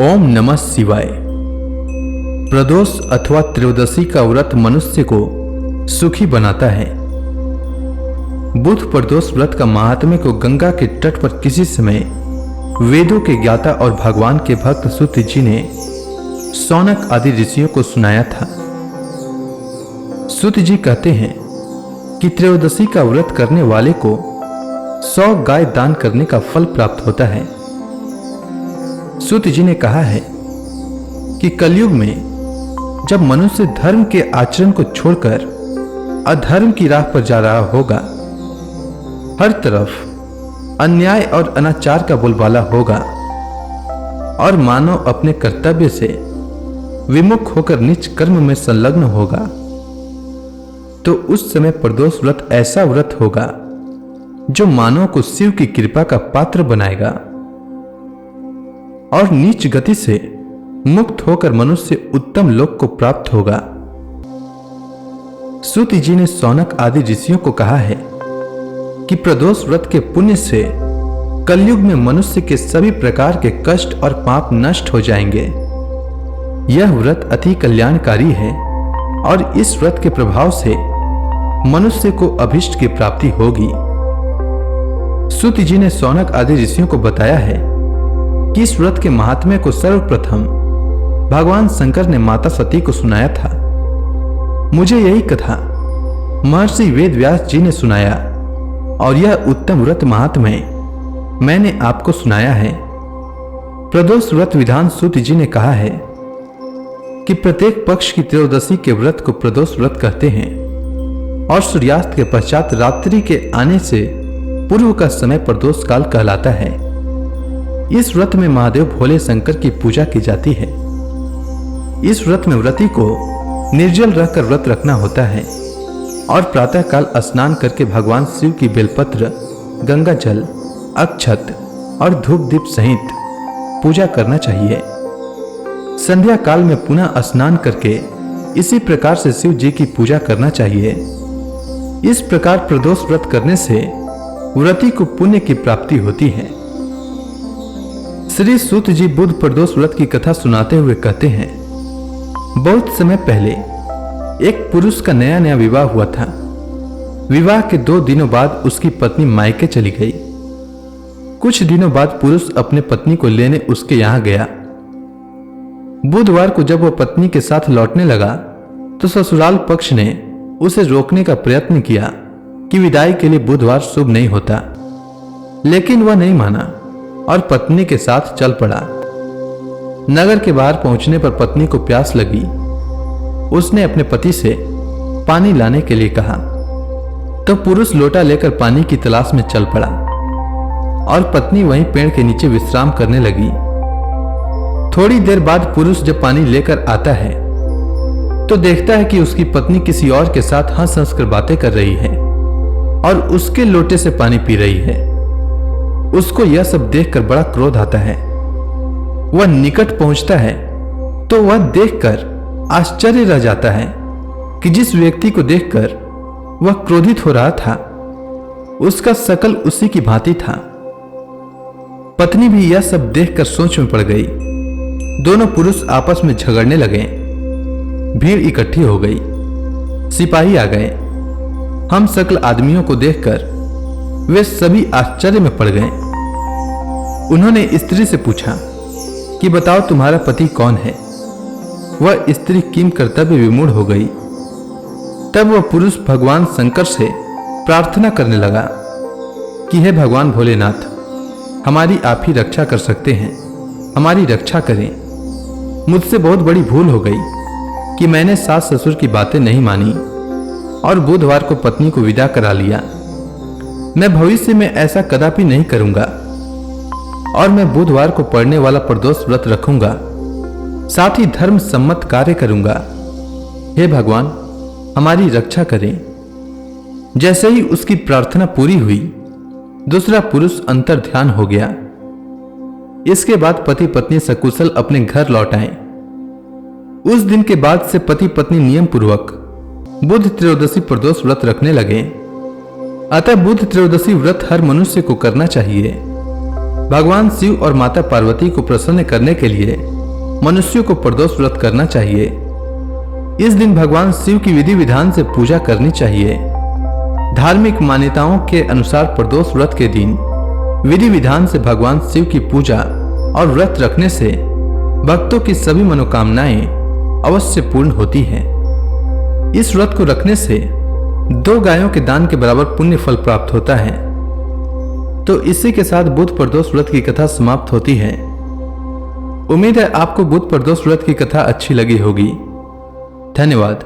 ओम नमः शिवाय। प्रदोष अथवा त्रयोदशी का व्रत मनुष्य को सुखी बनाता है। बुध प्रदोष व्रत का महात्म्य को गंगा के तट पर किसी समय वेदों के ज्ञाता और भगवान के भक्त सूत जी ने शौनक आदि ऋषियों को सुनाया था। सूत जी कहते हैं कि त्रयोदशी का व्रत करने वाले को 100 गाय दान करने का फल प्राप्त होता है। सूत जी ने कहा है कि कलयुग में जब मनुष्य धर्म के आचरण को छोड़कर अधर्म की राह पर जा रहा होगा, हर तरफ अन्याय और अनाचार का बोलबाला होगा और मानव अपने कर्तव्य से विमुख होकर नीच कर्म में संलग्न होगा, तो उस समय प्रदोष व्रत ऐसा व्रत होगा जो मानव को शिव की कृपा का पात्र बनाएगा और नीच गति से मुक्त होकर मनुष्य उत्तम लोक को प्राप्त होगा। सूत जी ने शौनक आदि ऋषियों को कहा है कि प्रदोष व्रत के पुण्य से कलयुग में मनुष्य के सभी प्रकार के कष्ट और पाप नष्ट हो जाएंगे। यह व्रत अति कल्याणकारी है और इस व्रत के प्रभाव से मनुष्य को अभीष्ट की प्राप्ति होगी। सूत जी ने शौनक आदि ऋषियों को बताया है कि इस व्रत के महात्म्य को सर्वप्रथम भगवान शंकर ने माता सती को सुनाया था। मुझे यही कथा महर्षि वेद व्यास जी ने सुनाया और यह उत्तम व्रत महात्म्य मैंने आपको सुनाया है। प्रदोष व्रत विधान सूत जी ने कहा है कि प्रत्येक पक्ष की त्रयोदशी के व्रत को प्रदोष व्रत कहते हैं और सूर्यास्त के पश्चात रात्रि के आने से पूर्व का समय प्रदोष काल कहलाता है। इस व्रत में महादेव भोले शंकर की पूजा की जाती है। इस व्रत में व्रती को निर्जल रहकर व्रत रखना होता है और प्रातः काल स्नान करके भगवान शिव की बेलपत्र, गंगा जल, अक्षत और धूप दीप सहित पूजा करना चाहिए। संध्या काल में पुनः स्नान करके इसी प्रकार से शिव जी की पूजा करना चाहिए। इस प्रकार प्रदोष व्रत करने से व्रती को पुण्य की प्राप्ति होती है। श्री सूत जी बुध प्रदोष व्रत की कथा सुनाते हुए कहते हैं, बहुत समय पहले एक पुरुष का नया नया विवाह हुआ था। विवाह के 2 दिनों बाद उसकी पत्नी मायके चली गई। कुछ दिनों बाद पुरुष अपने पत्नी को लेने उसके यहां गया। बुधवार को जब वह पत्नी के साथ लौटने लगा तो ससुराल पक्ष ने उसे रोकने का प्रयत्न किया कि विदाई के लिए बुधवार शुभ नहीं होता, लेकिन वह नहीं माना और पत्नी के साथ चल पड़ा। नगर के बाहर पहुंचने पर पत्नी को प्यास लगी। उसने अपने पति से पानी लाने के लिए कहा तो पुरुष लोटा लेकर पानी की तलाश में चल पड़ा और पत्नी वहीं पेड़ के नीचे विश्राम करने लगी। थोड़ी देर बाद पुरुष जब पानी लेकर आता है तो देखता है कि उसकी पत्नी किसी और के साथ हंस हंस कर बातें कर रही है और उसके लोटे से पानी पी रही है। उसको यह सब देखकर बड़ा क्रोध आता है। वह निकट पहुंचता है तो वह देखकर आश्चर्य रह जाता है कि जिस व्यक्ति को देखकर वह क्रोधित हो रहा था उसका शकल उसी की भांति था। पत्नी भी यह सब देखकर सोच में पड़ गई। दोनों पुरुष आपस में झगड़ने लगे। भीड़ इकट्ठी हो गई। सिपाही आ गए। हम सकल आदमियों को देखकर वे सभी आश्चर्य में पड़ गए। उन्होंने स्त्री से पूछा कि बताओ तुम्हारा पति कौन है। वह स्त्री किम कर्तव्य विमूढ़ हो गई। तब वह पुरुष भगवान शंकर से प्रार्थना करने लगा कि हे भगवान भोलेनाथ, हमारी आप ही रक्षा कर सकते हैं, हमारी रक्षा करें। मुझसे बहुत बड़ी भूल हो गई कि मैंने सास ससुर की बातें नहीं मानी और बुधवार को पत्नी को विदा करा लिया। मैं भविष्य में ऐसा कदापि नहीं करूंगा और मैं बुधवार को पड़ने वाला प्रदोष व्रत रखूंगा, साथ ही धर्म सम्मत कार्य करूंगा। हे भगवान, हमारी रक्षा करें। जैसे ही उसकी प्रार्थना पूरी हुई, दूसरा पुरुष अंतर ध्यान हो गया। इसके बाद पति पत्नी सकुशल अपने घर लौट आए। उस दिन के बाद से पति पत्नी नियम पूर्वक बुध त्रयोदशी प्रदोष व्रत रखने लगे। अतः बुध त्रयोदशी व्रत हर मनुष्य को करना चाहिए। भगवान शिव और माता पार्वती को प्रसन्न करने के लिए मनुष्यों को प्रदोष व्रत करना चाहिए। इस दिन भगवान शिव की विधि विधान से पूजा करनी चाहिए। धार्मिक मान्यताओं के अनुसार प्रदोष व्रत के दिन विधि विधान से भगवान शिव की पूजा और व्रत रखने से भक्तों की सभी मनोकामनाएं अवश्य पूर्ण होती हैं। इस व्रत को रखने से 2 गायों के दान के बराबर पुण्य फल प्राप्त होता है। तो इसी के साथ बुध प्रदोष व्रत की कथा समाप्त होती है। उम्मीद है आपको बुध प्रदोष व्रत की कथा अच्छी लगी होगी। धन्यवाद।